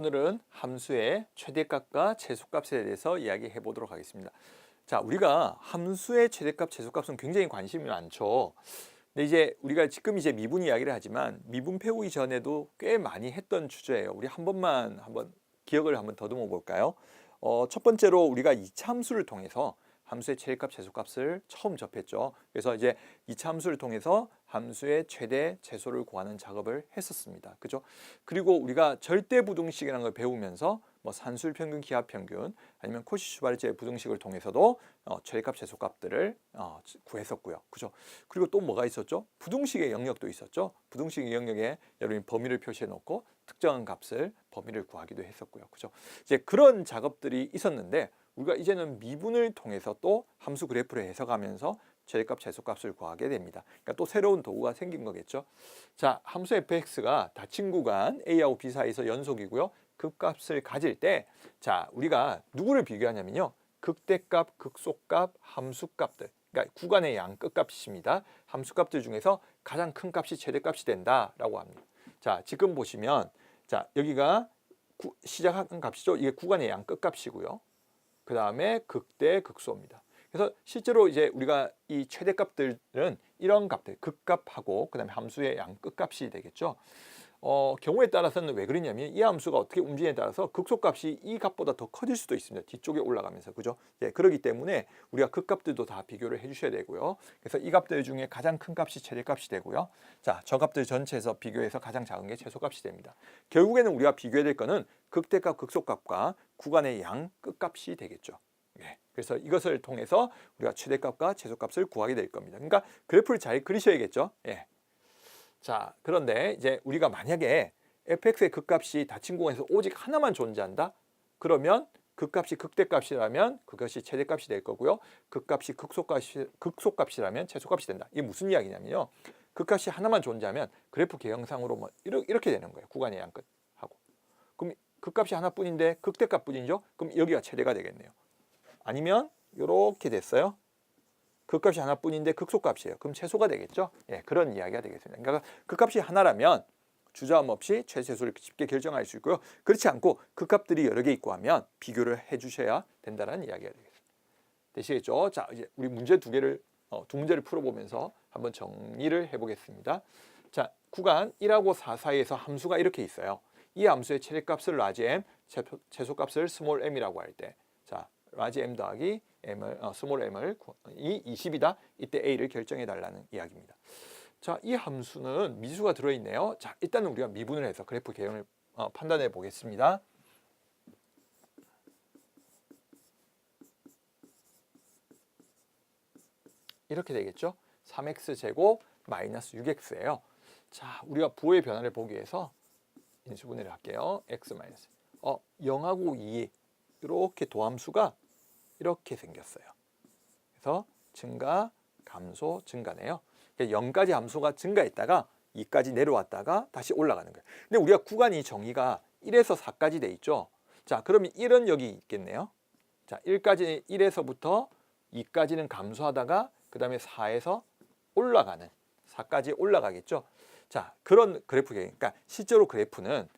오늘은 함수의 최대값과 최소값에 대해서 이야기해 보도록 하겠습니다. 자, 우리가 함수의 최대값, 최소값은 굉장히 관심이 많죠. 근데 이제 우리가 지금 이제 미분 이야기를 하지만 미분 배우기 전에도 꽤 많이 했던 주제예요. 우리 한번 기억을 한번 더듬어 볼까요? 첫 번째로 우리가 이차 함수를 통해서 함수의 최대값, 최소값을 처음 접했죠. 그래서 이제 이차 함수를 통해서 함수의 최대, 최소를 구하는 작업을 했었습니다. 그죠? 그리고 우리가 절대부등식이라는 걸 배우면서 뭐 산술평균, 기하평균 아니면 코시-슈바르제 부등식을 통해서도 최대값, 최소값들을 구했었고요. 그죠? 그리고 또 뭐가 있었죠? 부등식의 영역도 있었죠. 부등식의 영역에 여러분이 범위를 표시해 놓고 특정한 값을 범위를 구하기도 했었고요. 그죠? 이제 그런 작업들이 있었는데 우리가 이제는 미분을 통해서 또 함수 그래프를 해석하면서 최대값, 최소값을 구하게 됩니다. 그러니까 또 새로운 도구가 생긴 거겠죠. 자, 함수 fx가 닫힌 구간 a하고 b 사이에서 연속이고요. 극값을 가질 때, 자, 우리가 누구를 비교하냐면요. 극대값, 극소값, 함수값들. 그러니까 구간의 양 끝값입니다. 함수값들 중에서 가장 큰 값이 최대값이 된다라고 합니다. 자, 지금 보시면, 자, 여기가 시작한 값이죠. 이게 구간의 양 끝값이고요. 그 다음에 극대, 극소입니다. 그래서 실제로 이제 우리가 이 최대값들은 이런 값들, 극값하고 그 다음에 함수의 양 끝값이 되겠죠. 경우에 따라서는 왜 그러냐면 이 함수가 어떻게 움직이냐에 따라서 극소값이 이 값보다 더 커질 수도 있습니다. 뒤쪽에 올라가면서. 그죠? 예, 그렇기 때문에 우리가 극값들도 다 비교를 해주셔야 되고요. 그래서 이 값들 중에 가장 큰 값이 최대값이 되고요. 자, 저 값들 전체에서 비교해서 가장 작은 게 최소값이 됩니다. 결국에는 우리가 비교해야 될 거는 극대값, 극소값과 구간의 양 끝값이 되겠죠. 예, 그래서 이것을 통해서 우리가 최대값과 최소값을 구하게 될 겁니다. 그러니까 그래프를 잘 그리셔야겠죠. 예. 자, 그런데 이제 우리가 만약에 fx의 극값이 닫힌 구간에서 오직 하나만 존재한다? 그러면 극값이 극대값이라면 그것이 최대값이 될 거고요. 극값이 극소값이라면 최소값이 된다. 이게 무슨 이야기냐면요. 극값이 하나만 존재하면 그래프 개형상으로 뭐 이렇게 되는 거예요. 구간의 양 끝하고. 그럼 극값이 하나뿐인데 극대값뿐이죠? 그럼 여기가 최대가 되겠네요. 아니면 이렇게 됐어요. 극값이 하나뿐인데 극소값이에요. 그럼 최소가 되겠죠? 예, 그런 이야기가 되겠습니다. 그러니까 극값이 하나라면 주저함 없이 최소를 쉽게 결정할 수 있고요. 그렇지 않고 극값들이 여러 개 있고 하면 비교를 해주셔야 된다는 이야기가 되겠습니다. 되시겠죠? 자, 이제 우리 문제 두 문제를 풀어보면서 한번 정리를 해보겠습니다. 자, 구간 1하고 4 사이에서 함수가 이렇게 있어요. 이 함수의 최대값을 large m, 최소값을 small m이라고 할 때, 자, large m 더하기 small m을 이 20이다. 이때 a를 결정해 달라는 이야기입니다. 자, 이 함수는 미수가 들어있네요. 자, 일단은 우리가 미분을 해서 그래프 개형을 판단해 보겠습니다. 이렇게 되겠죠. 3x제곱 마이너스 6x예요. 자, 우리가 부호의 변화를 보기 위해서 인수분해를 할게요. x 마이너스 0하고 2 이렇게 도함수가 이렇게 생겼어요. 그래서 증가, 감소, 증가네요. 그러니까 0까지 함수가 증가했다가 2까지 내려왔다가 다시 올라가는 거예요. 근데 우리가 구간이 정의가 1에서 4까지 돼 있죠. 자, 그러면 1은 여기 있겠네요. 자, 1에서부터 2까지는 감소하다가 그 다음에 4에서 올라가는 4까지 올라가겠죠. 자, 그런 그래프예요. 그러니까 실제로 그래프는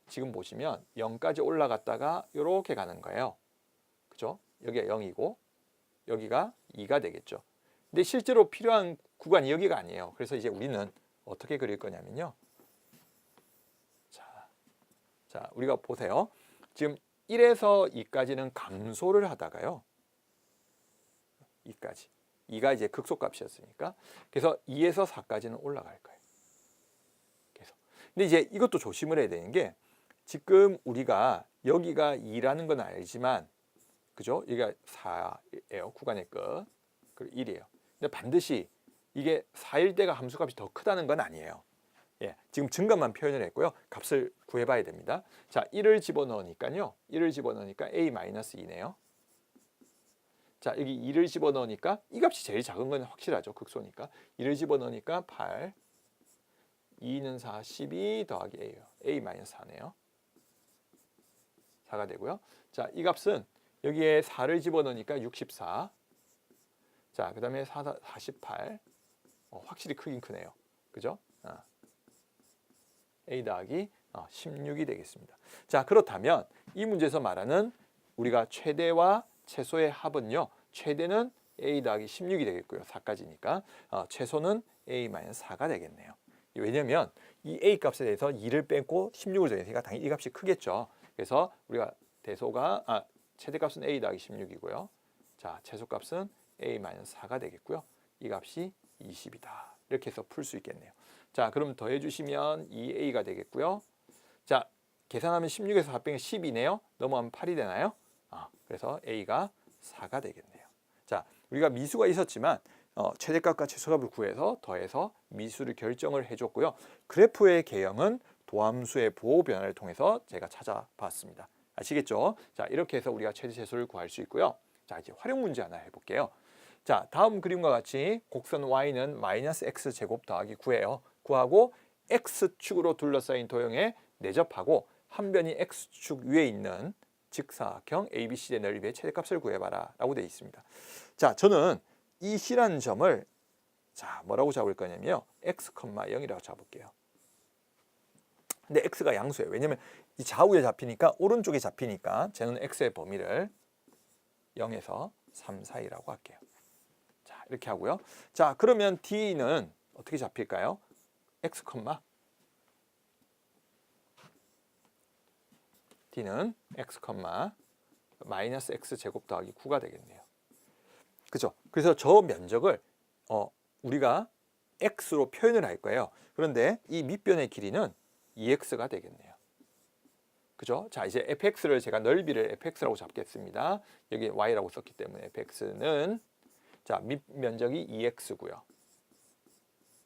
지금 보시면 0까지 올라갔다가 이렇게 가는 거예요. 그죠? 여기가 0이고 여기가 2가 되겠죠. 근데 실제로 필요한 구간이 여기가 아니에요. 그래서 이제 우리는 어떻게 그릴 거냐면요. 자, 우리가 보세요. 지금 1에서 2까지는 감소를 하다가요. 2까지. 2가 이제 극소값이었으니까. 그래서 2에서 4까지는 올라갈 거예요. 그래서. 근데 이제 이것도 조심을 해야 되는 게 지금 우리가 여기가 2라는 건 알지만 그죠? 여기가 4예요. 구간의 끝. 그리고 1이에요. 근데 반드시 이게 4일 때가 함수값이 더 크다는 건 아니에요. 예, 지금 증가만 표현을 했고요. 값을 구해봐야 됩니다. 자, 1을 집어넣으니까요. 1을 집어넣으니까 a-2네요. 자, 여기 2를 집어넣으니까 이 값이 제일 작은 건 확실하죠. 극소니까. 2를 집어넣으니까 8, 2는 4, 12 더하기 a예요. a-4네요. 4가 되고요. 자, 이 값은 여기에 4를 집어넣으니까 64. 자, 그 다음에 48. 확실히 크긴 크네요. 그죠? a 더하기 16이 되겠습니다. 자, 그렇다면 이 문제에서 말하는 우리가 최대와 최소의 합은요. 최대는 a 더하기 16이 되겠고요. 4까지니까 최소는 a-4가 되겠네요. 왜냐하면 이 a 값에 대해서 2를 빼고 16을 정했으니까 당연히 이 값이 크겠죠. 그래서 우리가 최대값은 a 더하기 16이고요. 자, 최소값은 a-4가 되겠고요. 이 값이 20이다. 이렇게 해서 풀 수 있겠네요. 자, 그럼 더해 주시면 2a가 되겠고요. 자, 계산하면 16에서 4 빼면 10이네요. 넘어가면 8이 되나요? 그래서 a가 4가 되겠네요. 자, 우리가 미수가 있었지만 최대값과 최소값을 구해서 더해서 미수를 결정을 해줬고요. 그래프의 개형은 도함수의 보호 변화를 통해서 제가 찾아봤습니다. 아시겠죠? 자, 이렇게 해서 우리가 최대 최소를 구할 수 있고요. 자, 이제 활용 문제 하나 해볼게요. 자, 다음 그림과 같이 곡선 y는 마이너스 x 제곱 더하기 9예요. 구하고 x축으로 둘러싸인 도형에 내접하고 한 변이 x축 위에 있는 직사각형 ABC의 넓이의 최대값을 구해봐라 라고 되어 있습니다. 자, 저는 이 C라는 점을 뭐라고 잡을 거냐면요. x, 0이라고 잡을게요. 근데 x가 양수예요. 왜냐면 이 좌우에 잡히니까 오른쪽에 잡히니까 저는 x의 범위를 0에서 3 사이라고 할게요. 자, 이렇게 하고요. 자, 그러면 D는 어떻게 잡힐까요? x, D는 x, 마이너스 x 제곱 더하기 9가 되겠네요. 그죠? 그래서 저 면적을 우리가 x로 표현을 할 거예요. 그런데 이 밑변의 길이는 2x가 되겠네요. 그죠? 자, 이제 fx를 제가 넓이를 fx라고 잡겠습니다. 여기 y라고 썼기 때문에 fx는 자, 밑면적이 2x고요.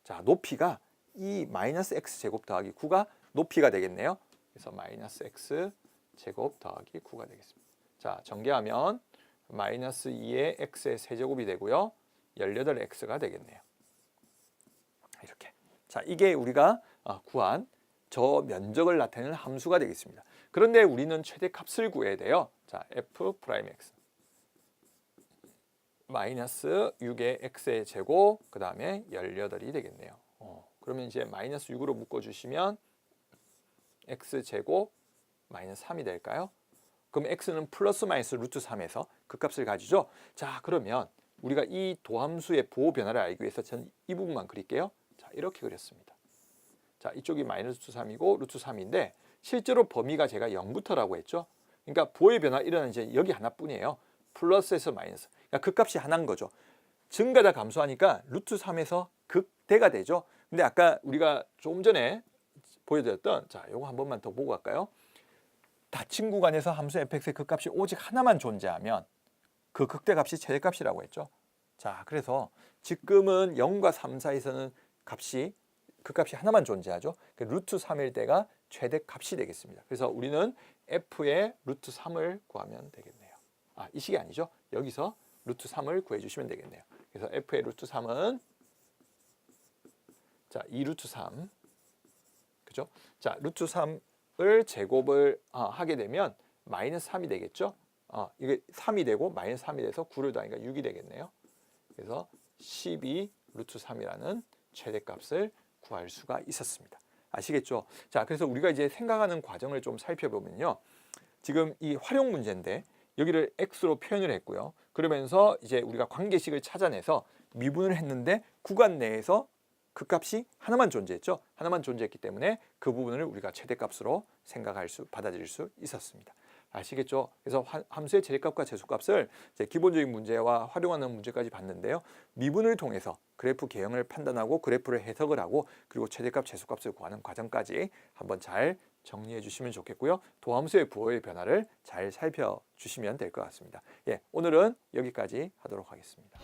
자, 높이가 이 마이너스 x 제곱 더하기 9가 높이가 되겠네요. 그래서 마이너스 x 제곱 더하기 9가 되겠습니다. 자, 전개하면 마이너스 2의 x의 세제곱이 되고요. 18x가 되겠네요. 이렇게. 자, 이게 우리가 구한 저 면적을 나타내는 함수가 되겠습니다. 그런데 우리는 최대값을 구해야 돼요. 자, f'(x) 마이너스 6의 x의 제곱 그 다음에 18이 되겠네요. 그러면 이제 마이너스 6으로 묶어주시면 x 제곱 마이너스 3이 될까요? 그럼 x는 플러스 마이너스 루트 3에서 그 값을 가지죠. 자, 그러면 우리가 이 도함수의 보호 변화를 알기 위해서 저는 이 부분만 그릴게요. 자, 이렇게 그렸습니다. 자, 이쪽이 마이너스 루트 3이고 루트 3인데 실제로 범위가 제가 0부터라고 했죠. 그러니까 보호의 변화 일어나는 이제 여기 하나뿐이에요. 플러스에서 마이너스. 그러니까 그 값이 하나인 거죠. 증가다 감소하니까 루트 3에서 극대가 되죠. 근데 아까 우리가 조금 전에 보여드렸던 자, 요거 한 번만 더 보고 갈까요? 닫힌 구간에서 함수 fx의 극값이 오직 하나만 존재하면 그 극대값이 최대값이라고 했죠. 자, 그래서 지금은 0과 3 사이에서는 극값이 하나만 존재하죠. 그 루트 3일 때가 최대값이 되겠습니다. 그래서 우리는 f의 루트 3을 구하면 되겠네요. 이 식이 아니죠. 여기서 루트 3을 구해주시면 되겠네요. 그래서 f의 루트 3은 자, 2루트 3 그죠? 자, 루트 3을 제곱을 하게 되면 마이너스 3이 되겠죠? 이게 3이 되고 마이너스 3이 돼서 9를 더하니까 6이 되겠네요. 그래서 12 루트 3이라는 최대값을 구할 수가 있었습니다. 아시겠죠? 자, 그래서 우리가 이제 생각하는 과정을 좀 살펴보면요. 지금 이 활용 문제인데 여기를 x로 표현을 했고요. 그러면서 이제 우리가 관계식을 찾아내서 미분을 했는데 구간 내에서 그 값이 하나만 존재했죠. 하나만 존재했기 때문에 그 부분을 우리가 최대값으로 받아들일 수 있었습니다. 아시겠죠? 그래서 함수의 최대값과 최소값을 기본적인 문제와 활용하는 문제까지 봤는데요. 미분을 통해서 그래프 개형을 판단하고 그래프를 해석을 하고 그리고 최대값, 최소값을 구하는 과정까지 한번 잘 정리해 주시면 좋겠고요. 도함수의 부호의 변화를 잘 살펴주시면 될 것 같습니다. 오늘은 여기까지 하도록 하겠습니다.